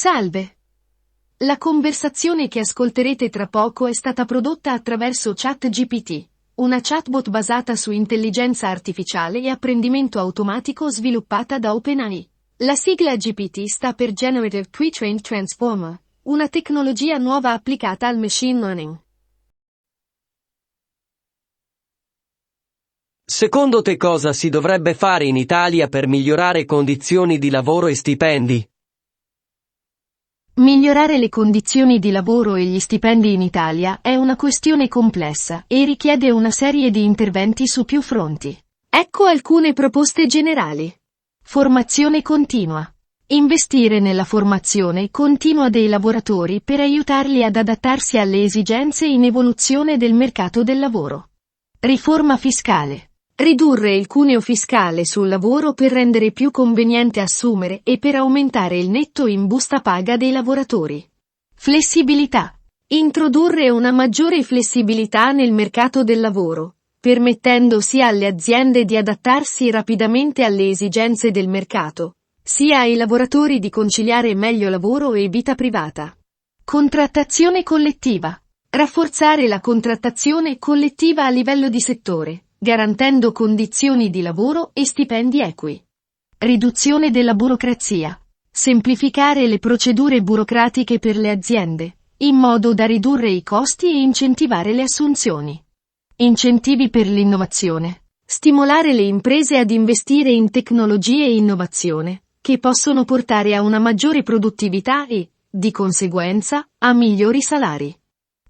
Salve! La conversazione che ascolterete tra poco è stata prodotta attraverso ChatGPT, una chatbot basata su intelligenza artificiale e apprendimento automatico sviluppata da OpenAI. La sigla GPT sta per Generative Pre-trained Transformer, una tecnologia nuova applicata al machine learning. Secondo te cosa si dovrebbe fare in Italia per migliorare condizioni di lavoro e stipendi? Migliorare le condizioni di lavoro e gli stipendi in Italia è una questione complessa e richiede una serie di interventi su più fronti. Ecco alcune proposte generali. Formazione continua. Investire nella formazione continua dei lavoratori per aiutarli ad adattarsi alle esigenze in evoluzione del mercato del lavoro. Riforma fiscale. Ridurre il cuneo fiscale sul lavoro per rendere più conveniente assumere e per aumentare il netto in busta paga dei lavoratori. Flessibilità. Introdurre una maggiore flessibilità nel mercato del lavoro, permettendo sia alle aziende di adattarsi rapidamente alle esigenze del mercato, sia ai lavoratori di conciliare meglio lavoro e vita privata. Contrattazione collettiva. Rafforzare la contrattazione collettiva a livello di settore, garantendo condizioni di lavoro e stipendi equi. Riduzione della burocrazia. Semplificare le procedure burocratiche per le aziende, in modo da ridurre i costi e incentivare le assunzioni. Incentivi per l'innovazione. Stimolare le imprese ad investire in tecnologie e innovazione, che possono portare a una maggiore produttività e, di conseguenza, a migliori salari.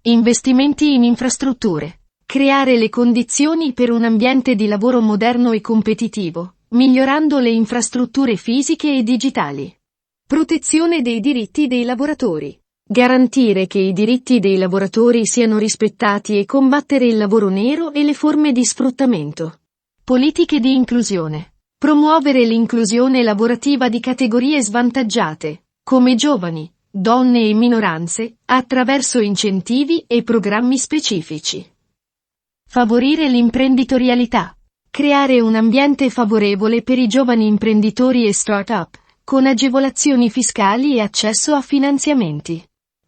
Investimenti in infrastrutture. Creare le condizioni per un ambiente di lavoro moderno e competitivo, migliorando le infrastrutture fisiche e digitali. Protezione dei diritti dei lavoratori. Garantire che i diritti dei lavoratori siano rispettati e combattere il lavoro nero e le forme di sfruttamento. Politiche di inclusione. Promuovere l'inclusione lavorativa di categorie svantaggiate, come giovani, donne e minoranze, attraverso incentivi e programmi specifici. Favorire l'imprenditorialità. Creare un ambiente favorevole per i giovani imprenditori e start-up, con agevolazioni fiscali e accesso a finanziamenti.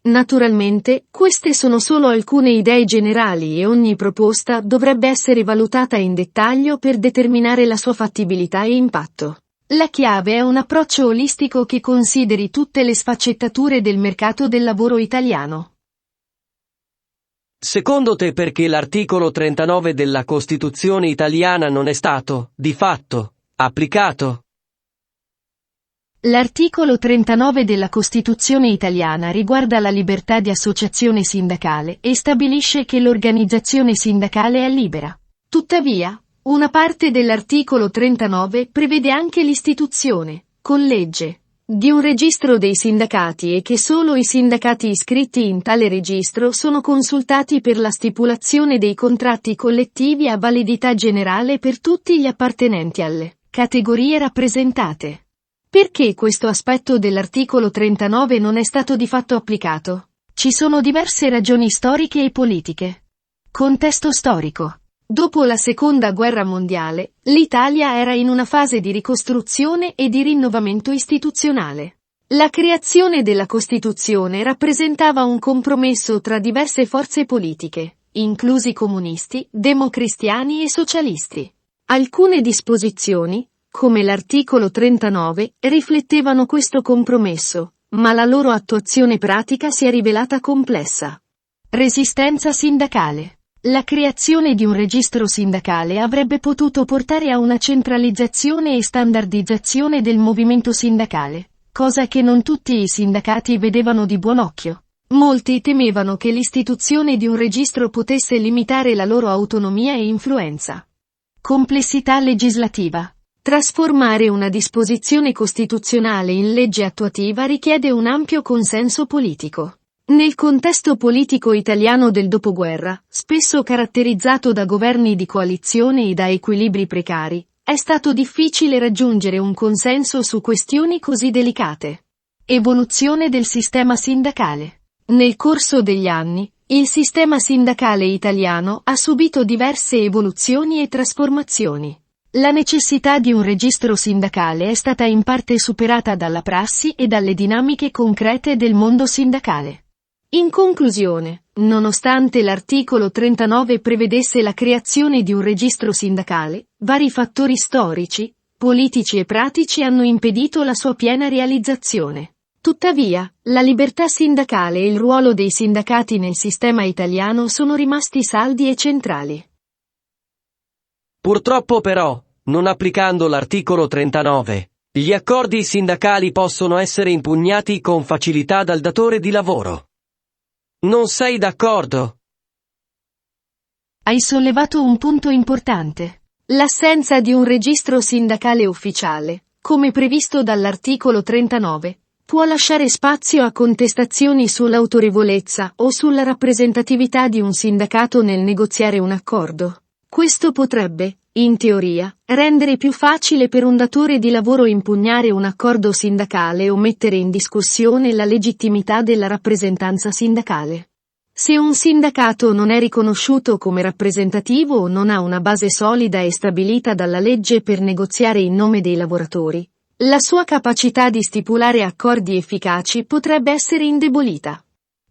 Naturalmente, queste sono solo alcune idee generali e ogni proposta dovrebbe essere valutata in dettaglio per determinare la sua fattibilità e impatto. La chiave è un approccio olistico che consideri tutte le sfaccettature del mercato del lavoro italiano. Secondo te perché l'articolo 39 della Costituzione italiana non è stato, di fatto, applicato? L'articolo 39 della Costituzione italiana riguarda la libertà di associazione sindacale e stabilisce che l'organizzazione sindacale è libera. Tuttavia, una parte dell'articolo 39 prevede anche l'istituzione, con legge, di un registro dei sindacati e che solo i sindacati iscritti in tale registro sono consultati per la stipulazione dei contratti collettivi a validità generale per tutti gli appartenenti alle categorie rappresentate. Perché questo aspetto dell'articolo 39 non è stato di fatto applicato? Ci sono diverse ragioni storiche e politiche. Contesto storico. Dopo la Seconda Guerra Mondiale, l'Italia era in una fase di ricostruzione e di rinnovamento istituzionale. La creazione della Costituzione rappresentava un compromesso tra diverse forze politiche, inclusi comunisti, democristiani e socialisti. Alcune disposizioni, come l'articolo 39, riflettevano questo compromesso, ma la loro attuazione pratica si è rivelata complessa. Resistenza sindacale. La creazione di un registro sindacale avrebbe potuto portare a una centralizzazione e standardizzazione del movimento sindacale, cosa che non tutti i sindacati vedevano di buon occhio. Molti temevano che l'istituzione di un registro potesse limitare la loro autonomia e influenza. Complessità legislativa. Trasformare una disposizione costituzionale in legge attuativa richiede un ampio consenso politico. Nel contesto politico italiano del dopoguerra, spesso caratterizzato da governi di coalizione e da equilibri precari, è stato difficile raggiungere un consenso su questioni così delicate. Evoluzione del sistema sindacale. Nel corso degli anni, il sistema sindacale italiano ha subito diverse evoluzioni e trasformazioni. La necessità di un registro sindacale è stata in parte superata dalla prassi e dalle dinamiche concrete del mondo sindacale. In conclusione, nonostante l'articolo 39 prevedesse la creazione di un registro sindacale, vari fattori storici, politici e pratici hanno impedito la sua piena realizzazione. Tuttavia, la libertà sindacale e il ruolo dei sindacati nel sistema italiano sono rimasti saldi e centrali. Purtroppo però, non applicando l'articolo 39, gli accordi sindacali possono essere impugnati con facilità dal datore di lavoro. Non sei d'accordo? Hai sollevato un punto importante. L'assenza di un registro sindacale ufficiale, come previsto dall'articolo 39, può lasciare spazio a contestazioni sull'autorevolezza o sulla rappresentatività di un sindacato nel negoziare un accordo. Questo potrebbe, in teoria, rendere più facile per un datore di lavoro impugnare un accordo sindacale o mettere in discussione la legittimità della rappresentanza sindacale. Se un sindacato non è riconosciuto come rappresentativo o non ha una base solida e stabilita dalla legge per negoziare in nome dei lavoratori, la sua capacità di stipulare accordi efficaci potrebbe essere indebolita.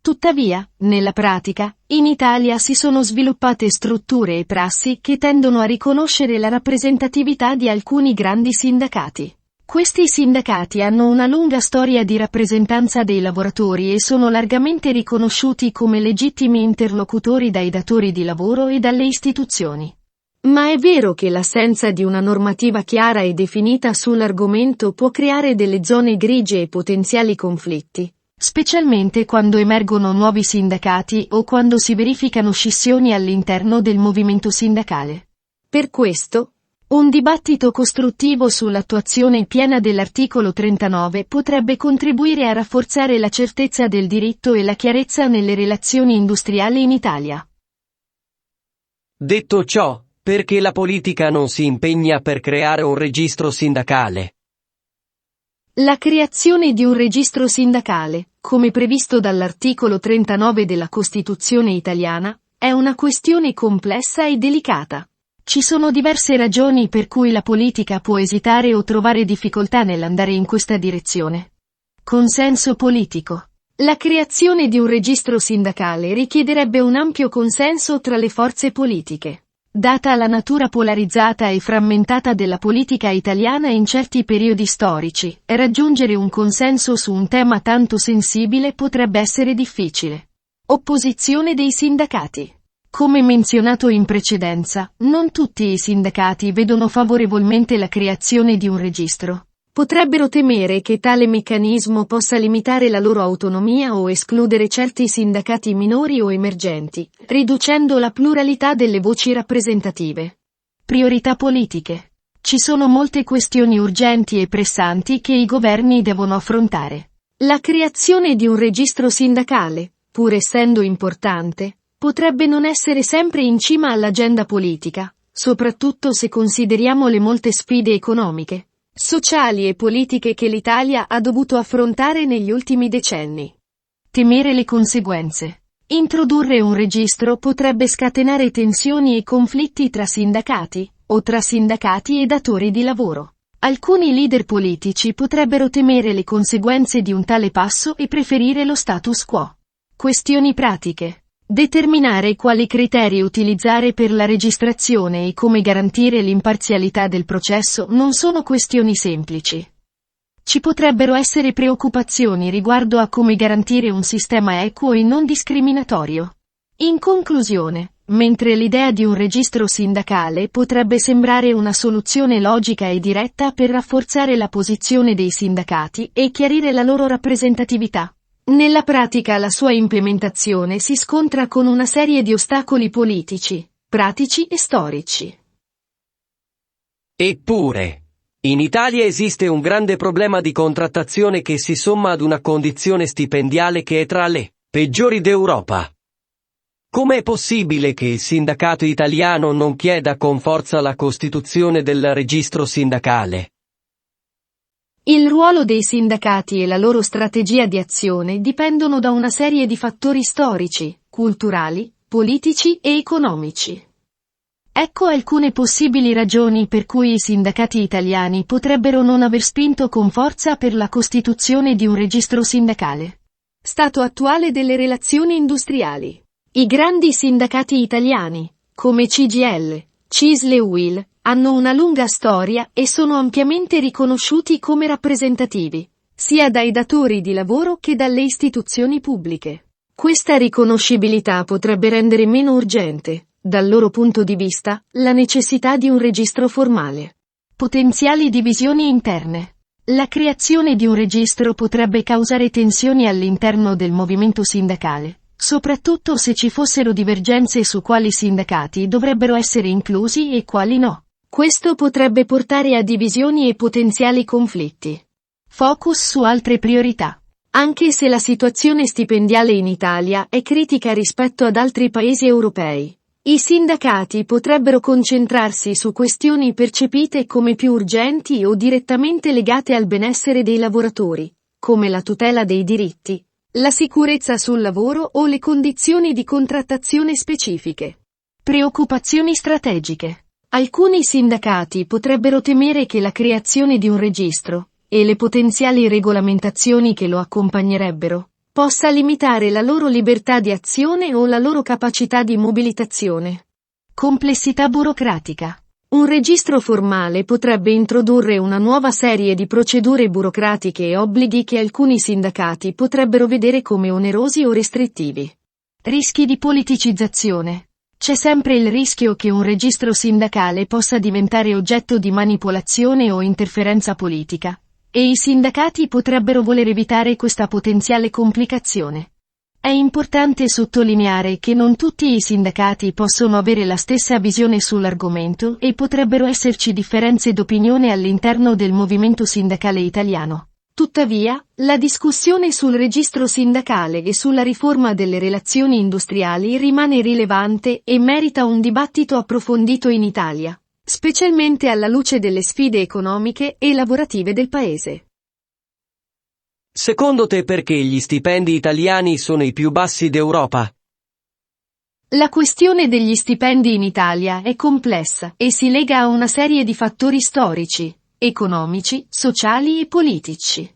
Tuttavia, nella pratica, in Italia si sono sviluppate strutture e prassi che tendono a riconoscere la rappresentatività di alcuni grandi sindacati. Questi sindacati hanno una lunga storia di rappresentanza dei lavoratori e sono largamente riconosciuti come legittimi interlocutori dai datori di lavoro e dalle istituzioni. Ma è vero che l'assenza di una normativa chiara e definita sull'argomento può creare delle zone grigie e potenziali conflitti, specialmente quando emergono nuovi sindacati o quando si verificano scissioni all'interno del movimento sindacale. Per questo, un dibattito costruttivo sull'attuazione piena dell'articolo 39 potrebbe contribuire a rafforzare la certezza del diritto e la chiarezza nelle relazioni industriali in Italia. Detto ciò, perché la politica non si impegna per creare un registro sindacale? La creazione di un registro sindacale, come previsto dall'articolo 39 della Costituzione italiana, è una questione complessa e delicata. Ci sono diverse ragioni per cui la politica può esitare o trovare difficoltà nell'andare in questa direzione. Consenso politico. La creazione di un registro sindacale richiederebbe un ampio consenso tra le forze politiche. Data la natura polarizzata e frammentata della politica italiana in certi periodi storici, raggiungere un consenso su un tema tanto sensibile potrebbe essere difficile. Opposizione dei sindacati. Come menzionato in precedenza, non tutti i sindacati vedono favorevolmente la creazione di un registro. Potrebbero temere che tale meccanismo possa limitare la loro autonomia o escludere certi sindacati minori o emergenti, riducendo la pluralità delle voci rappresentative. Priorità politiche. Ci sono molte questioni urgenti e pressanti che i governi devono affrontare. La creazione di un registro sindacale, pur essendo importante, potrebbe non essere sempre in cima all'agenda politica, soprattutto se consideriamo le molte sfide economiche, sociali e politiche che l'Italia ha dovuto affrontare negli ultimi decenni. Temere le conseguenze. Introdurre un registro potrebbe scatenare tensioni e conflitti tra sindacati, o tra sindacati e datori di lavoro. Alcuni leader politici potrebbero temere le conseguenze di un tale passo e preferire lo status quo. Questioni pratiche. Determinare quali criteri utilizzare per la registrazione e come garantire l'imparzialità del processo non sono questioni semplici. Ci potrebbero essere preoccupazioni riguardo a come garantire un sistema equo e non discriminatorio. In conclusione, mentre l'idea di un registro sindacale potrebbe sembrare una soluzione logica e diretta per rafforzare la posizione dei sindacati e chiarire la loro rappresentatività, nella pratica la sua implementazione si scontra con una serie di ostacoli politici, pratici e storici. Eppure, in Italia esiste un grande problema di contrattazione che si somma ad una condizione stipendiale che è tra le peggiori d'Europa. Com'è possibile che il sindacato italiano non chieda con forza la costituzione del registro sindacale? Il ruolo dei sindacati e la loro strategia di azione dipendono da una serie di fattori storici, culturali, politici e economici. Ecco alcune possibili ragioni per cui i sindacati italiani potrebbero non aver spinto con forza per la costituzione di un registro sindacale. Stato attuale delle relazioni industriali. I grandi sindacati italiani, come CGIL, CISL e UIL, hanno una lunga storia e sono ampiamente riconosciuti come rappresentativi, sia dai datori di lavoro che dalle istituzioni pubbliche. Questa riconoscibilità potrebbe rendere meno urgente, dal loro punto di vista, la necessità di un registro formale. Potenziali divisioni interne. La creazione di un registro potrebbe causare tensioni all'interno del movimento sindacale, soprattutto se ci fossero divergenze su quali sindacati dovrebbero essere inclusi e quali no. Questo potrebbe portare a divisioni e potenziali conflitti. Focus su altre priorità. Anche se la situazione stipendiale in Italia è critica rispetto ad altri paesi europei, i sindacati potrebbero concentrarsi su questioni percepite come più urgenti o direttamente legate al benessere dei lavoratori, come la tutela dei diritti, la sicurezza sul lavoro o le condizioni di contrattazione specifiche. Preoccupazioni strategiche. Alcuni sindacati potrebbero temere che la creazione di un registro, e le potenziali regolamentazioni che lo accompagnerebbero, possa limitare la loro libertà di azione o la loro capacità di mobilitazione. Complessità burocratica. Un registro formale potrebbe introdurre una nuova serie di procedure burocratiche e obblighi che alcuni sindacati potrebbero vedere come onerosi o restrittivi. Rischi di politicizzazione. C'è sempre il rischio che un registro sindacale possa diventare oggetto di manipolazione o interferenza politica, e i sindacati potrebbero voler evitare questa potenziale complicazione. È importante sottolineare che non tutti i sindacati possono avere la stessa visione sull'argomento e potrebbero esserci differenze d'opinione all'interno del movimento sindacale italiano. Tuttavia, la discussione sul registro sindacale e sulla riforma delle relazioni industriali rimane rilevante e merita un dibattito approfondito in Italia, specialmente alla luce delle sfide economiche e lavorative del paese. Secondo te perché gli stipendi italiani sono i più bassi d'Europa? La questione degli stipendi in Italia è complessa e si lega a una serie di fattori storici, economici, sociali e politici.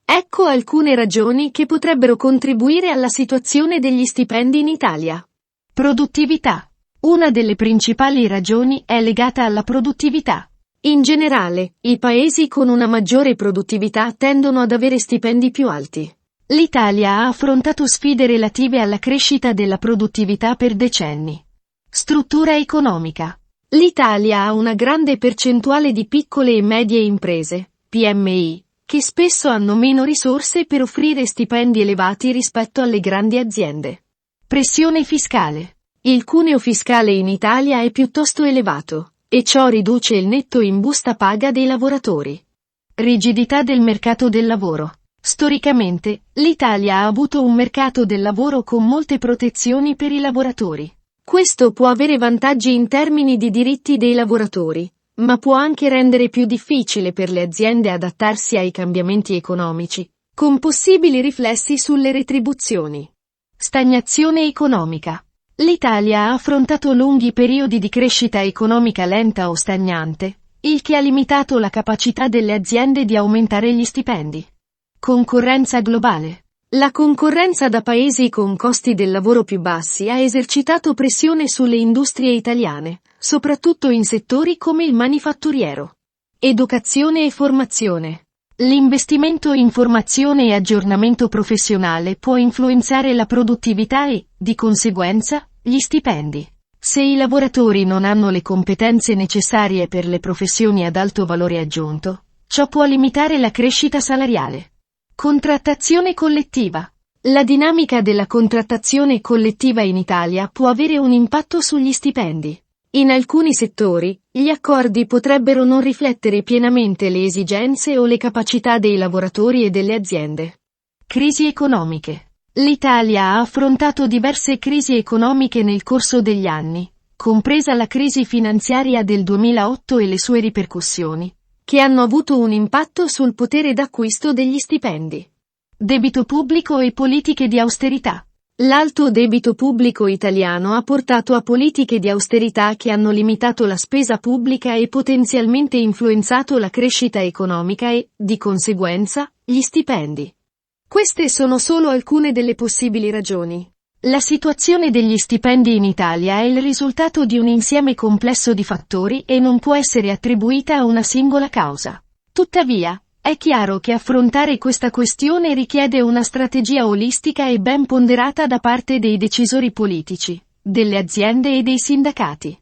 Ecco alcune ragioni che potrebbero contribuire alla situazione degli stipendi in Italia. Produttività. Una delle principali ragioni è legata alla produttività. In generale, i paesi con una maggiore produttività tendono ad avere stipendi più alti. L'Italia ha affrontato sfide relative alla crescita della produttività per decenni. Struttura economica. L'Italia ha una grande percentuale di piccole e medie imprese, PMI, che spesso hanno meno risorse per offrire stipendi elevati rispetto alle grandi aziende. Pressione fiscale. Il cuneo fiscale in Italia è piuttosto elevato, e ciò riduce il netto in busta paga dei lavoratori. Rigidità del mercato del lavoro. Storicamente, l'Italia ha avuto un mercato del lavoro con molte protezioni per i lavoratori. Questo può avere vantaggi in termini di diritti dei lavoratori, ma può anche rendere più difficile per le aziende adattarsi ai cambiamenti economici, con possibili riflessi sulle retribuzioni. Stagnazione economica. L'Italia ha affrontato lunghi periodi di crescita economica lenta o stagnante, il che ha limitato la capacità delle aziende di aumentare gli stipendi. Concorrenza globale. La concorrenza da paesi con costi del lavoro più bassi ha esercitato pressione sulle industrie italiane, soprattutto in settori come il manifatturiero. Educazione e formazione. L'investimento in formazione e aggiornamento professionale può influenzare la produttività e, di conseguenza, gli stipendi. Se i lavoratori non hanno le competenze necessarie per le professioni ad alto valore aggiunto, ciò può limitare la crescita salariale. Contrattazione collettiva. La dinamica della contrattazione collettiva in Italia può avere un impatto sugli stipendi. In alcuni settori, gli accordi potrebbero non riflettere pienamente le esigenze o le capacità dei lavoratori e delle aziende. Crisi economiche. L'Italia ha affrontato diverse crisi economiche nel corso degli anni, compresa la crisi finanziaria del 2008 e le sue ripercussioni, che hanno avuto un impatto sul potere d'acquisto degli stipendi. Debito pubblico e politiche di austerità. L'alto debito pubblico italiano ha portato a politiche di austerità che hanno limitato la spesa pubblica e potenzialmente influenzato la crescita economica e, di conseguenza, gli stipendi. Queste sono solo alcune delle possibili ragioni. La situazione degli stipendi in Italia è il risultato di un insieme complesso di fattori e non può essere attribuita a una singola causa. Tuttavia, è chiaro che affrontare questa questione richiede una strategia olistica e ben ponderata da parte dei decisori politici, delle aziende e dei sindacati.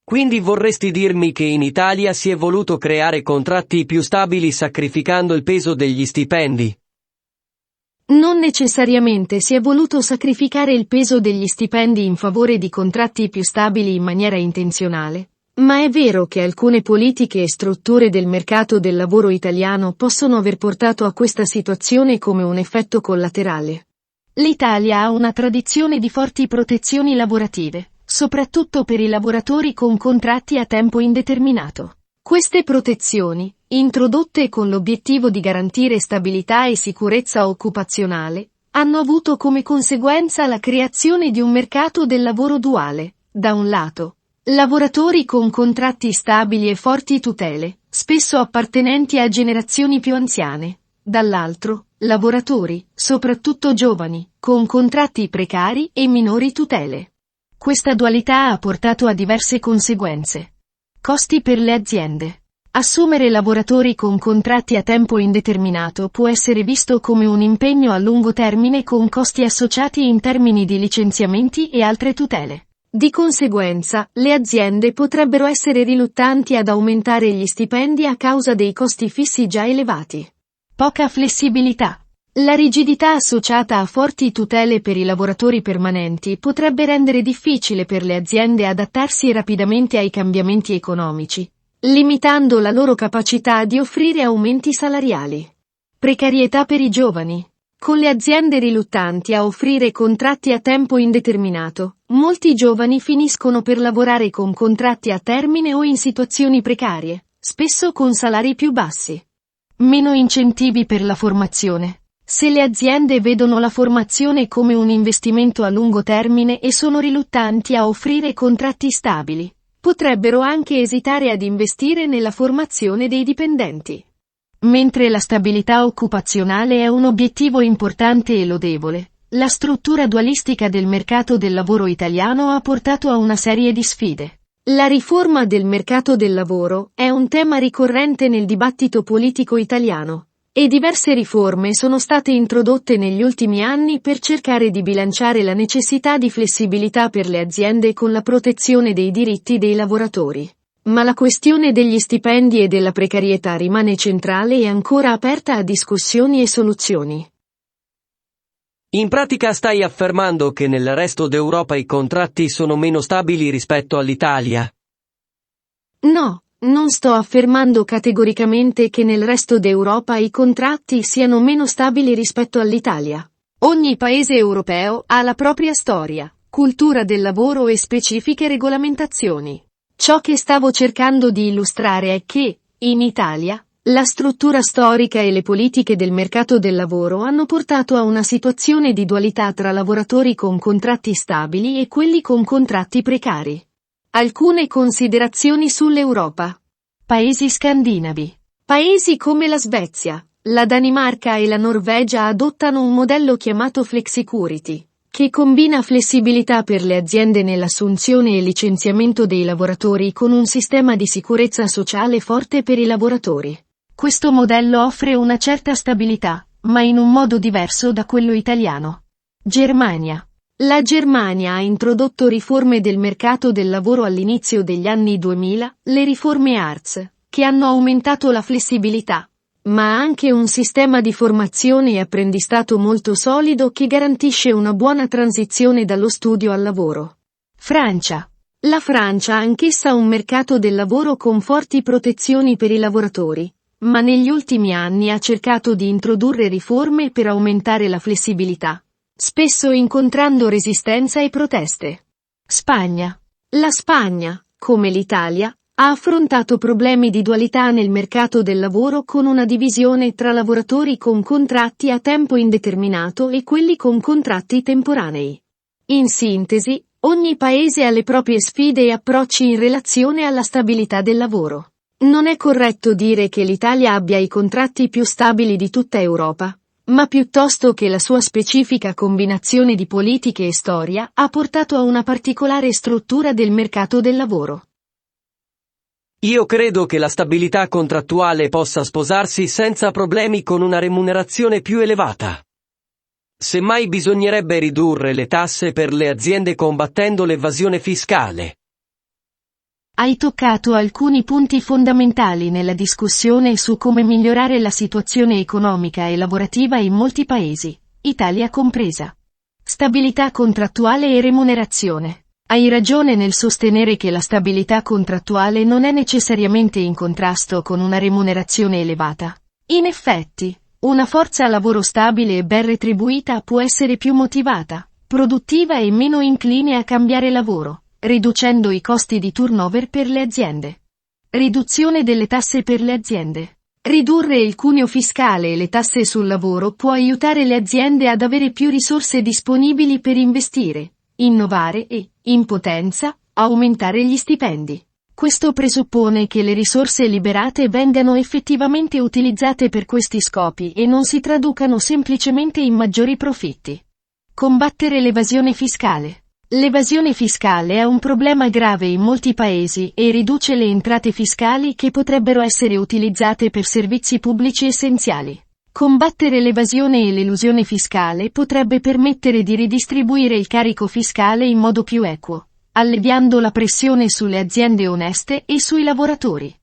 Quindi vorresti dirmi che in Italia si è voluto creare contratti più stabili sacrificando il peso degli stipendi? Non necessariamente si è voluto sacrificare il peso degli stipendi in favore di contratti più stabili in maniera intenzionale, ma è vero che alcune politiche e strutture del mercato del lavoro italiano possono aver portato a questa situazione come un effetto collaterale. L'Italia ha una tradizione di forti protezioni lavorative, soprattutto per i lavoratori con contratti a tempo indeterminato. Queste protezioni, introdotte con l'obiettivo di garantire stabilità e sicurezza occupazionale, hanno avuto come conseguenza la creazione di un mercato del lavoro duale, da un lato, lavoratori con contratti stabili e forti tutele, spesso appartenenti a generazioni più anziane, dall'altro, lavoratori, soprattutto giovani, con contratti precari e minori tutele. Questa dualità ha portato a diverse conseguenze. Costi per le aziende. Assumere lavoratori con contratti a tempo indeterminato può essere visto come un impegno a lungo termine con costi associati in termini di licenziamenti e altre tutele. Di conseguenza, le aziende potrebbero essere riluttanti ad aumentare gli stipendi a causa dei costi fissi già elevati. Poca flessibilità. La rigidità associata a forti tutele per i lavoratori permanenti potrebbe rendere difficile per le aziende adattarsi rapidamente ai cambiamenti economici, limitando la loro capacità di offrire aumenti salariali. Precarietà per i giovani. Con le aziende riluttanti a offrire contratti a tempo indeterminato, molti giovani finiscono per lavorare con contratti a termine o in situazioni precarie, spesso con salari più bassi. Meno incentivi per la formazione. Se le aziende vedono la formazione come un investimento a lungo termine e sono riluttanti a offrire contratti stabili, potrebbero anche esitare ad investire nella formazione dei dipendenti. Mentre la stabilità occupazionale è un obiettivo importante e lodevole, la struttura dualistica del mercato del lavoro italiano ha portato a una serie di sfide. La riforma del mercato del lavoro è un tema ricorrente nel dibattito politico italiano, e diverse riforme sono state introdotte negli ultimi anni per cercare di bilanciare la necessità di flessibilità per le aziende con la protezione dei diritti dei lavoratori. Ma la questione degli stipendi e della precarietà rimane centrale e ancora aperta a discussioni e soluzioni. In pratica stai affermando che nel resto d'Europa i contratti sono meno stabili rispetto all'Italia? No, non sto affermando categoricamente che nel resto d'Europa i contratti siano meno stabili rispetto all'Italia. Ogni paese europeo ha la propria storia, cultura del lavoro e specifiche regolamentazioni. Ciò che stavo cercando di illustrare è che, in Italia, la struttura storica e le politiche del mercato del lavoro hanno portato a una situazione di dualità tra lavoratori con contratti stabili e quelli con contratti precari. Alcune considerazioni sull'Europa. Paesi scandinavi. Paesi come la Svezia, la Danimarca e la Norvegia adottano un modello chiamato flexicurity, che combina flessibilità per le aziende nell'assunzione e licenziamento dei lavoratori con un sistema di sicurezza sociale forte per i lavoratori. Questo modello offre una certa stabilità, ma in un modo diverso da quello italiano. Germania. La Germania ha introdotto riforme del mercato del lavoro all'inizio degli anni 2000, le riforme Hartz, che hanno aumentato la flessibilità, ma ha anche un sistema di formazione e apprendistato molto solido che garantisce una buona transizione dallo studio al lavoro. Francia. La Francia ha anch'essa un mercato del lavoro con forti protezioni per i lavoratori, ma negli ultimi anni ha cercato di introdurre riforme per aumentare la flessibilità, spesso incontrando resistenza e proteste. Spagna. La Spagna, come l'Italia, Ha affrontato problemi di dualità nel mercato del lavoro con una divisione tra lavoratori con contratti a tempo indeterminato e quelli con contratti temporanei. In sintesi, ogni paese ha le proprie sfide e approcci in relazione alla stabilità del lavoro. Non è corretto dire che l'Italia abbia i contratti più stabili di tutta Europa, ma piuttosto che la sua specifica combinazione di politiche e storia ha portato a una particolare struttura del mercato del lavoro. Io credo che la stabilità contrattuale possa sposarsi senza problemi con una remunerazione più elevata. Semmai bisognerebbe ridurre le tasse per le aziende combattendo l'evasione fiscale. Hai toccato alcuni punti fondamentali nella discussione su come migliorare la situazione economica e lavorativa in molti paesi, Italia compresa. Stabilità contrattuale e remunerazione. Hai ragione nel sostenere che la stabilità contrattuale non è necessariamente in contrasto con una remunerazione elevata. In effetti, una forza lavoro stabile e ben retribuita può essere più motivata, produttiva e meno incline a cambiare lavoro, riducendo i costi di turnover per le aziende. Riduzione delle tasse per le aziende. Ridurre il cuneo fiscale e le tasse sul lavoro può aiutare le aziende ad avere più risorse disponibili per investire, innovare e, in potenza, aumentare gli stipendi. Questo presuppone che le risorse liberate vengano effettivamente utilizzate per questi scopi e non si traducano semplicemente in maggiori profitti. Combattere l'evasione fiscale. L'evasione fiscale è un problema grave in molti paesi e riduce le entrate fiscali che potrebbero essere utilizzate per servizi pubblici essenziali. Combattere l'evasione e l'elusione fiscale potrebbe permettere di ridistribuire il carico fiscale in modo più equo, alleviando la pressione sulle aziende oneste e sui lavoratori.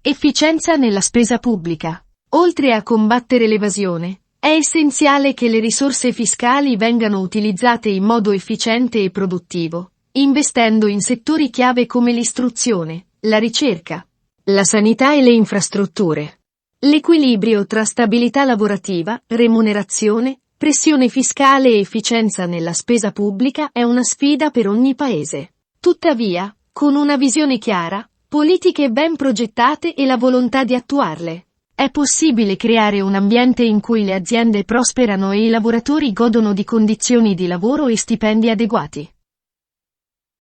Efficienza nella spesa pubblica. Oltre a combattere l'evasione, è essenziale che le risorse fiscali vengano utilizzate in modo efficiente e produttivo, investendo in settori chiave come l'istruzione, la ricerca, la sanità e le infrastrutture. L'equilibrio tra stabilità lavorativa, remunerazione, pressione fiscale e efficienza nella spesa pubblica è una sfida per ogni paese. Tuttavia, con una visione chiara, politiche ben progettate e la volontà di attuarle, è possibile creare un ambiente in cui le aziende prosperano e i lavoratori godono di condizioni di lavoro e stipendi adeguati.